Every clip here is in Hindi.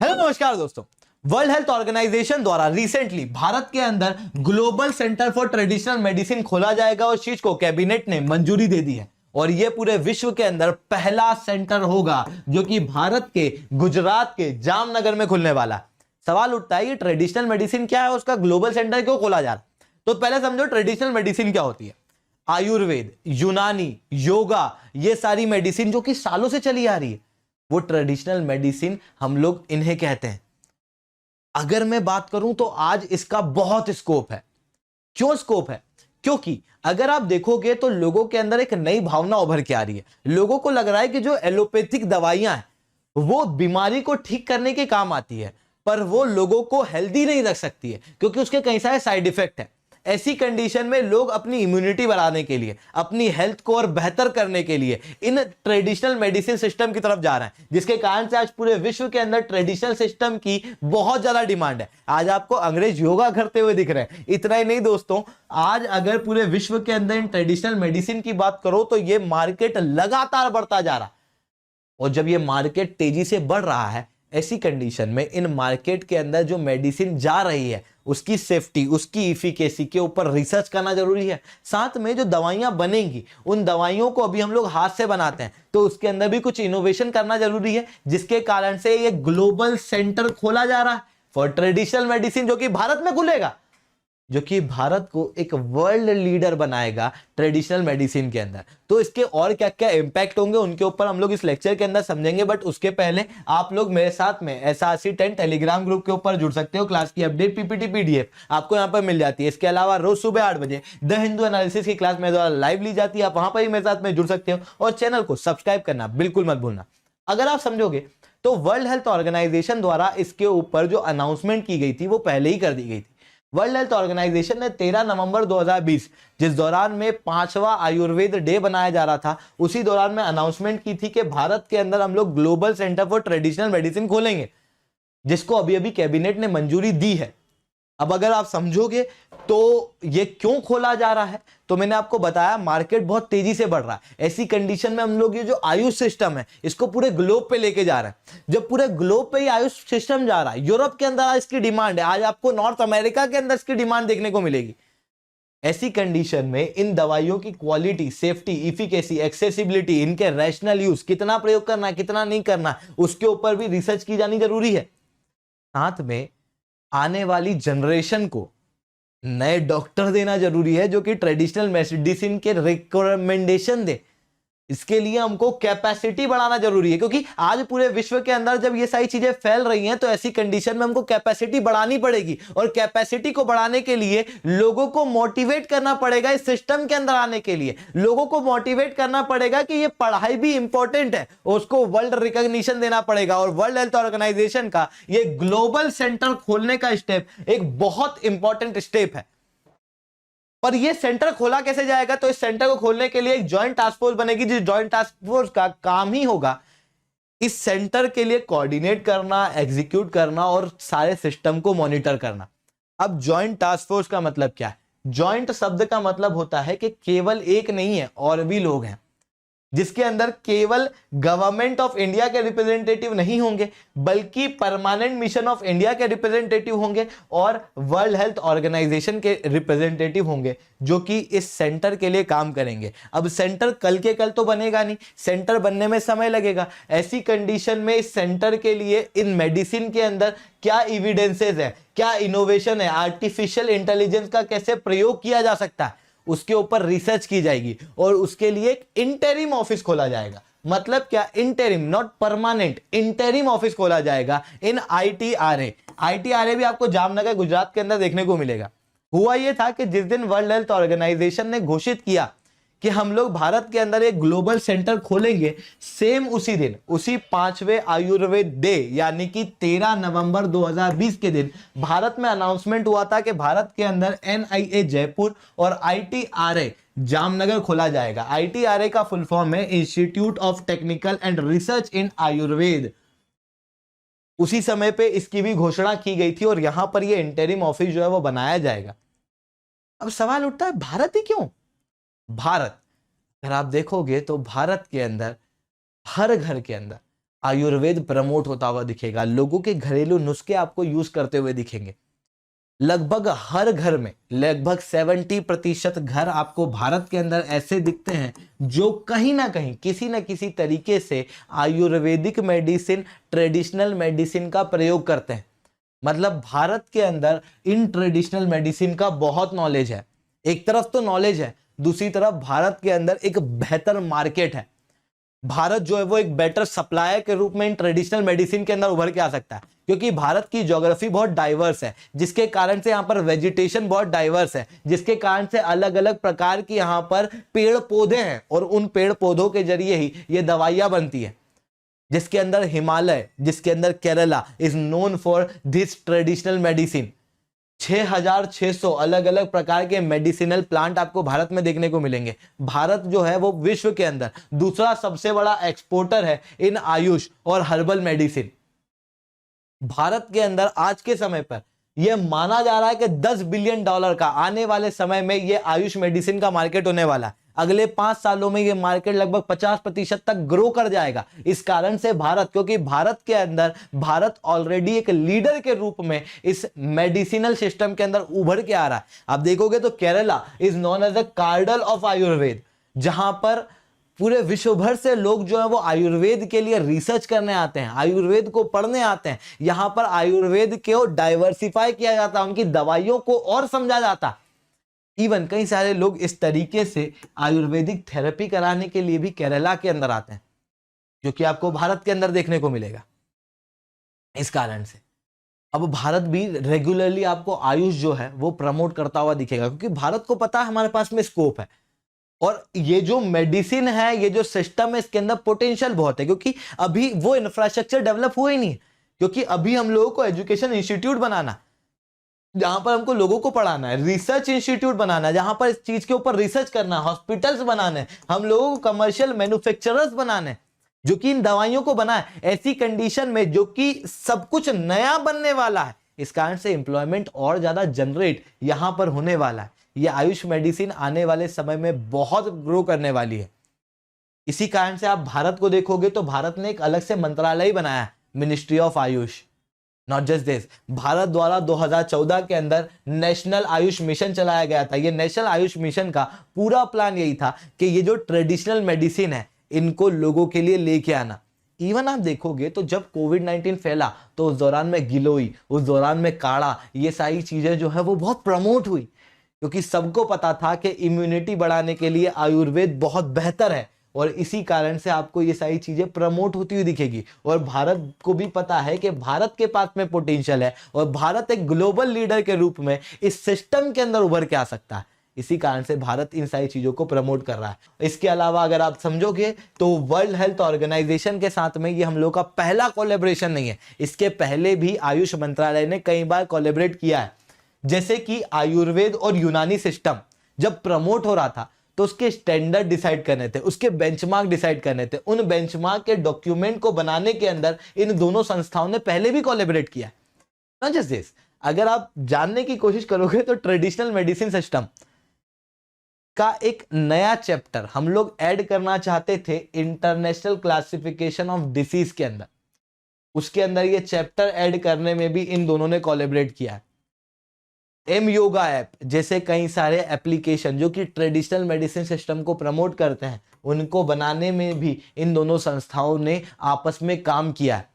हेलो नमस्कार दोस्तों। वर्ल्ड हेल्थ ऑर्गेनाइजेशन द्वारा रिसेंटली भारत के अंदर global centre for traditional medicine खोला जाएगा और इस चीज को कैबिनेट ने मंजूरी दे दी है और यह पूरे विश्व के अंदर पहला सेंटर होगा जो कि भारत के गुजरात के जामनगर में खुलने वाला है। सवाल उठता है कि ट्रेडिशनल मेडिसिन क्या है, उसका ग्लोबल सेंटर क्यों खोला जा रहा है? तो पहले समझो ट्रेडिशनल मेडिसिन क्या होती है। आयुर्वेद, यूनानी, योगा, ये सारी मेडिसिन जो कि सालों से चली आ रही है, वो ट्रेडिशनल मेडिसिन हम लोग इन्हें कहते हैं। अगर मैं बात करूं तो आज इसका बहुत स्कोप है। क्यों स्कोप है? क्योंकि अगर आप देखोगे तो लोगों के अंदर एक नई भावना उभर के आ रही है। लोगों को लग रहा है कि जो एलोपैथिक दवाइयां हैं वो बीमारी को ठीक करने के काम आती है, पर वो लोगों को हेल्दी नहीं रख सकती है क्योंकि उसके कई सारे साइड इफेक्ट हैं। ऐसी कंडीशन में लोग अपनी इम्यूनिटी बढ़ाने के लिए, अपनी हेल्थ को और बेहतर करने के लिए इन ट्रेडिशनल मेडिसिन सिस्टम की तरफ जा रहे हैं, जिसके कारण से आज पूरे विश्व के अंदर ट्रेडिशनल सिस्टम की बहुत ज्यादा डिमांड है। आज आपको अंग्रेज योगा करते हुए दिख रहे हैं। इतना ही नहीं दोस्तों, आज अगर पूरे विश्व के अंदर इन ट्रेडिशनल मेडिसिन की बात करो तो ये मार्केट लगातार बढ़ता जा रहा है और जब ये मार्केट तेजी से बढ़ रहा है, ऐसी कंडीशन में इन मार्केट के अंदर जो मेडिसिन जा रही है उसकी सेफ्टी, उसकी इफिकेसी के ऊपर रिसर्च करना जरूरी है। साथ में जो दवाइयां बनेंगी उन दवाइयों को अभी हम लोग हाथ से बनाते हैं तो उसके अंदर भी कुछ इनोवेशन करना जरूरी है, जिसके कारण से ये ग्लोबल सेंटर खोला जा रहा है फॉर ट्रेडिशनल मेडिसिन जो कि भारत में खुलेगा, जो कि भारत को एक वर्ल्ड लीडर बनाएगा ट्रेडिशनल मेडिसिन के अंदर। तो इसके और क्या क्या इंपैक्ट होंगे उनके ऊपर हम लोग इस लेक्चर के अंदर समझेंगे, बट उसके पहले आप लोग मेरे साथ में SRC 10 टेलीग्राम ग्रुप के ऊपर जुड़ सकते हो। क्लास की अपडेट PPT PDF आपको यहाँ पर मिल जाती है। इसके अलावा रोज सुबह 8 बजे द हिंदू एनालिसिस की क्लास मेरे द्वारा लाइव ली जाती है, आप वहां पर ही मेरे साथ में जुड़ सकते हो और चैनल को सब्सक्राइब करना बिल्कुल मत भूलना। अगर आप समझोगे तो वर्ल्ड हेल्थ ऑर्गेनाइजेशन द्वारा इसके ऊपर जो अनाउंसमेंट की गई थी वो पहले ही कर दी गई थी। वर्ल्ड हेल्थ ऑर्गेनाइजेशन ने 13 नवंबर 2020, जिस दौरान में 5वां आयुर्वेद डे बनाया जा रहा था, उसी दौरान में अनाउंसमेंट की थी कि भारत के अंदर हम लोग global centre for traditional medicine खोलेंगे, जिसको अभी अभी कैबिनेट ने मंजूरी दी है। अब अगर आप समझोगे तो ये क्यों खोला जा रहा है, तो मैंने आपको बताया मार्केट बहुत तेजी से बढ़ रहा है। ऐसी कंडीशन में हम लोग ये जो आयुष सिस्टम है इसको पूरे ग्लोब पे लेके जा रहे हैं। जब पूरे ग्लोब पे ये आयुष सिस्टम जा रहा है, यूरोप के अंदर इसकी डिमांड है, आज आपको नॉर्थ अमेरिका के अंदर इसकी डिमांड देखने को मिलेगी। ऐसी कंडीशन में इन दवाइयों की क्वालिटी, सेफ्टी, इफिकेसी, एक्सेसिबिलिटी, इनके रैशनल यूज, कितना प्रयोग करना है कितना नहीं करना, उसके ऊपर भी रिसर्च की जानी जरूरी है। साथ में आने वाली जनरेशन को नए डॉक्टर देना जरूरी है जो कि ट्रेडिशनल मेडिसिन के रिकमेंडेशन दे। इसके लिए हमको कैपेसिटी बढ़ाना जरूरी है, क्योंकि आज पूरे विश्व के अंदर जब ये सारी चीजें फैल रही हैं तो ऐसी कंडीशन में हमको कैपेसिटी बढ़ानी पड़ेगी और कैपेसिटी को बढ़ाने के लिए लोगों को मोटिवेट करना पड़ेगा। इस सिस्टम के अंदर आने के लिए लोगों को मोटिवेट करना पड़ेगा कि ये पढ़ाई भी इंपॉर्टेंट है, उसको वर्ल्ड रिकॉग्निशन देना पड़ेगा। और वर्ल्ड हेल्थ ऑर्गेनाइजेशन का ये ग्लोबल सेंटर खोलने का स्टेप एक बहुत इंपॉर्टेंट स्टेप है। पर ये सेंटर खोला कैसे जाएगा? तो इस सेंटर को खोलने के लिए एक जॉइंट टास्क फोर्स बनेगी, जिस जॉइंट टास्क फोर्स का काम ही होगा इस सेंटर के लिए कोऑर्डिनेट करना, एग्जीक्यूट करना और सारे सिस्टम को मॉनिटर करना। अब जॉइंट टास्क फोर्स का मतलब क्या है? जॉइंट शब्द का मतलब होता है कि केवल एक नहीं है, और भी लोग हैं, जिसके अंदर केवल गवर्नमेंट ऑफ इंडिया के रिप्रेजेंटेटिव नहीं होंगे बल्कि परमानेंट मिशन ऑफ इंडिया के रिप्रेजेंटेटिव होंगे और वर्ल्ड हेल्थ ऑर्गेनाइजेशन के रिप्रेजेंटेटिव होंगे जो कि इस सेंटर के लिए काम करेंगे। अब सेंटर कल के कल तो बनेगा नहीं, सेंटर बनने में समय लगेगा। ऐसी कंडीशन में इस सेंटर के लिए इन मेडिसिन के अंदर क्या एविडेंसेस है, क्या इनोवेशन है, आर्टिफिशियल इंटेलिजेंस का कैसे प्रयोग किया जा सकता है, उसके ऊपर रिसर्च की जाएगी और उसके लिए एक इंटरिम ऑफिस खोला जाएगा। मतलब क्या? Interim, not permanent, interim office खोला जाएगा इन ITRA। ITRA भी आपको जामनगर गुजरात के अंदर देखने को मिलेगा। हुआ यह था कि जिस दिन वर्ल्ड हेल्थ ऑर्गेनाइजेशन ने घोषित किया कि हम लोग भारत के अंदर एक ग्लोबल सेंटर खोलेंगे, सेम उसी दिन, उसी 5वें आयुर्वेद डे यानी कि 13 नवंबर 2020 के दिन भारत में अनाउंसमेंट हुआ था कि भारत के अंदर NIA जयपुर और ITRA जामनगर खोला जाएगा। ITRA का फुल फॉर्म है institute of technical and research इन आयुर्वेद। उसी समय पे इसकी भी घोषणा की गई थी और यहां पर ये इंटरिम ऑफिस जो है वो बनाया जाएगा। अब सवाल उठता है, भारत ही क्यों? भारत, अगर आप देखोगे तो भारत के अंदर हर घर के अंदर आयुर्वेद प्रमोट होता हुआ दिखेगा, लोगों के घरेलू नुस्खे आपको यूज करते हुए दिखेंगे। लगभग हर घर में लगभग 70% घर आपको भारत के अंदर ऐसे दिखते हैं जो कहीं ना कहीं किसी न किसी तरीके से आयुर्वेदिक मेडिसिन, ट्रेडिशनल मेडिसिन का प्रयोग करते हैं। मतलब भारत के अंदर इन ट्रेडिशनल मेडिसिन का बहुत नॉलेज है। एक तरफ तो नॉलेज है, दूसरी तरफ भारत के अंदर एक बेहतर मार्केट है। भारत जो है वो एक बेटर सप्लायर के रूप में इन ट्रेडिशनल मेडिसिन के अंदर उभर के आ सकता है, क्योंकि भारत की ज्योग्राफी बहुत डाइवर्स है, जिसके कारण से यहाँ पर वेजिटेशन बहुत डाइवर्स है, जिसके कारण से अलग अलग प्रकार की यहाँ पर पेड़ पौधे हैं और उन पेड़ पौधों के जरिए ही ये दवाइयां बनती है। जिसके अंदर हिमालय, जिसके अंदर Kerala is known for this traditional medicine. 6600 अलग अलग प्रकार के मेडिसिनल प्लांट आपको भारत में देखने को मिलेंगे। भारत जो है वो विश्व के अंदर दूसरा सबसे बड़ा एक्सपोर्टर है इन आयुष और हर्बल मेडिसिन। भारत के अंदर आज के समय पर यह माना जा रहा है कि $10 बिलियन का आने वाले समय में यह आयुष मेडिसिन का मार्केट होने वाला है। अगले 5 सालों में यह मार्केट लगभग 50% तक ग्रो कर जाएगा। इस कारण से भारत, क्योंकि भारत के अंदर भारत ऑलरेडी एक लीडर के रूप में इस मेडिसिनल सिस्टम के अंदर उभर के आ रहा है। आप देखोगे तो Kerala is known as the cradle of Ayurveda, जहां पर पूरे विश्व भर से लोग जो है वो आयुर्वेद के लिए रिसर्च करने आते हैं, आयुर्वेद को पढ़ने आते हैं। यहां पर आयुर्वेद को डाइवर्सिफाई किया जाता है, उनकी दवाइयों को और समझा जाता है। इवन कई सारे लोग इस तरीके से आयुर्वेदिक थेरेपी कराने के लिए भी केरला के अंदर आते हैं, जो कि आपको भारत के अंदर देखने को मिलेगा। इस कारण से अब भारत भी रेगुलरली आपको आयुष जो है वो प्रमोट करता हुआ दिखेगा, क्योंकि भारत को पता है हमारे पास में स्कोप है और ये जो मेडिसिन है, ये जो सिस्टम है, इसके अंदर पोटेंशियल बहुत है। क्योंकि अभी वो इंफ्रास्ट्रक्चर डेवलप हुआ ही नहीं है, क्योंकि अभी हम लोगों को एजुकेशन इंस्टीट्यूट बनाना, जहां पर हमको लोगों को पढ़ाना है, रिसर्च इंस्टीट्यूट बनाना है, जहां पर इस चीज के ऊपर रिसर्च करना है, हॉस्पिटल्स बनाने हैं, हम लोगों को कमर्शियल मैन्युफैक्चरर्स बनाने हैं जो कि इन दवाइयों को बनाए ऐसी कंडीशन में जो कि सब कुछ नया बनने वाला है। इस कारण से एम्प्लॉयमेंट और ज्यादा जनरेट यहां पर होने वाला है। ये आयुष मेडिसिन आने वाले समय में बहुत ग्रो करने वाली है। इसी कारण से आप भारत को देखोगे तो भारत ने एक अलग से मंत्रालय बनाया है, ministry of Ayush. Not just this, Bharat द्वारा 2014 के अंदर नेशनल आयुष मिशन चलाया गया था। ये नेशनल आयुष मिशन का पूरा प्लान यही था कि ये जो ट्रेडिशनल मेडिसिन है इनको लोगों के लिए लेके आना। इवन आप देखोगे तो जब कोविड-19 फैला तो उस दौरान में गिलोई, उस दौरान में काढ़ा, ये सारी चीजें जो है वो बहुत प्रमोट हुई, क्योंकि सबको पता था कि इम्यूनिटी बढ़ाने के लिए आयुर्वेद बहुत बेहतर है और इसी कारण से आपको ये सारी चीजें प्रमोट होती हुई दिखेगी। और भारत को भी पता है कि भारत के पास में पोटेंशियल है और भारत एक ग्लोबल लीडर के रूप में इस सिस्टम के अंदर उभर के आ सकता है। इसी कारण से भारत इन सारी चीजों को प्रमोट कर रहा है। इसके अलावा अगर आप समझोगे तो वर्ल्ड हेल्थ ऑर्गेनाइजेशन के साथ में ये हम लोग का पहला कोलैबोरेशन नहीं है। इसके पहले भी आयुष मंत्रालय ने कई बार कोलैबोरेट किया है। जैसे कि आयुर्वेद और यूनानी सिस्टम जब प्रमोट हो रहा था तो उसके स्टैंडर्ड डिसाइड करने थे, उसके बेंचमार्क डिसाइड करने थे। उन बेंचमार्क के डॉक्यूमेंट को बनाने के अंदर इन दोनों संस्थाओं ने पहले भी कोलैबोरेट किया है। नॉट जस्ट दिस, अगर आप जानने की कोशिश करोगे तो ट्रेडिशनल मेडिसिन सिस्टम का एक नया चैप्टर हम लोग ऐड करना चाहते थे इंटरनेशनल क्लासिफिकेशन ऑफ डिसीज के अंदर। उसके अंदर ये चैप्टर ऐड करने में भी इन दोनों ने कोलैबोरेट किया है। एम योगा ऐप जैसे कई सारे एप्लीकेशन जो कि ट्रेडिशनल मेडिसिन सिस्टम को प्रमोट करते हैं, उनको बनाने में भी इन दोनों संस्थाओं ने आपस में काम किया है।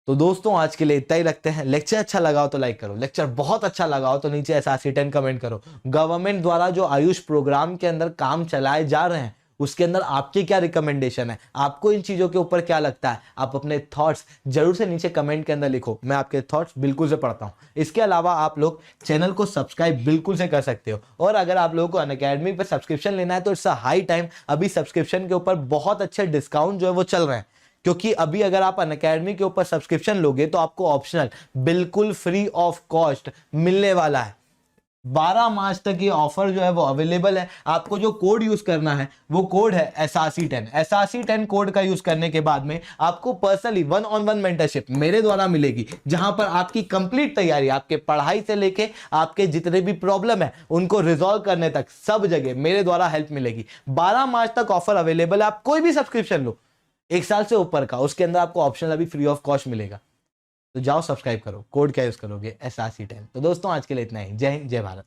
तो दोस्तों आज के लिए इतना ही रखते हैं। लेक्चर अच्छा लगा हो तो लाइक करो, लेक्चर बहुत अच्छा लगा हो तो नीचे SRC10 कमेंट करो। गवर्नमेंट द्वारा जो आयुष प्रोग्राम के अंदर काम चलाए जा रहे हैं उसके अंदर आपकी क्या रिकमेंडेशन है, आपको इन चीजों के ऊपर क्या लगता है, आप अपने थॉट्स जरूर से नीचे कमेंट के अंदर लिखो। मैं आपके थॉट्स बिल्कुल से पढ़ता हूं। इसके अलावा आप लोग चैनल को सब्सक्राइब बिल्कुल से कर सकते हो। और अगर आप लोगों को अनअकैडमी पर सब्सक्रिप्शन लेना है तो इट्स अ हाई टाइम। अभी सब्सक्रिप्शन के ऊपर बहुत अच्छे डिस्काउंट जो है वो चल रहे हैं, क्योंकि अभी अगर आप अनअकैडमी के ऊपर सब्सक्रिप्शन लोगे तो आपको ऑप्शनल बिल्कुल फ्री ऑफ कॉस्ट मिलने वाला है। 12 मार्च तक ये ऑफर जो है वो अवेलेबल है। आपको जो कोड यूज करना है वो कोड है SRC10। SRC10 कोड का यूज करने के बाद में आपको पर्सनली 1-on-1 मेंटरशिप मेरे द्वारा मिलेगी, जहां पर आपकी कंप्लीट तैयारी, आपके पढ़ाई से लेके आपके जितने भी प्रॉब्लम है उनको रिजॉल्व करने तक सब जगह मेरे द्वारा हेल्प मिलेगी। 12 मार्च तक ऑफर अवेलेबल है। आप कोई भी सब्सक्रिप्शन लो, 1 साल से ऊपर का, उसके अंदर आपको ऑप्शनल अभी फ्री ऑफ कॉस्ट मिलेगा। तो जाओ सब्सक्राइब करो। कोड क्या यूज करोगे? SRC10। तो दोस्तों आज के लिए इतना ही। जय हिंद, जय भारत।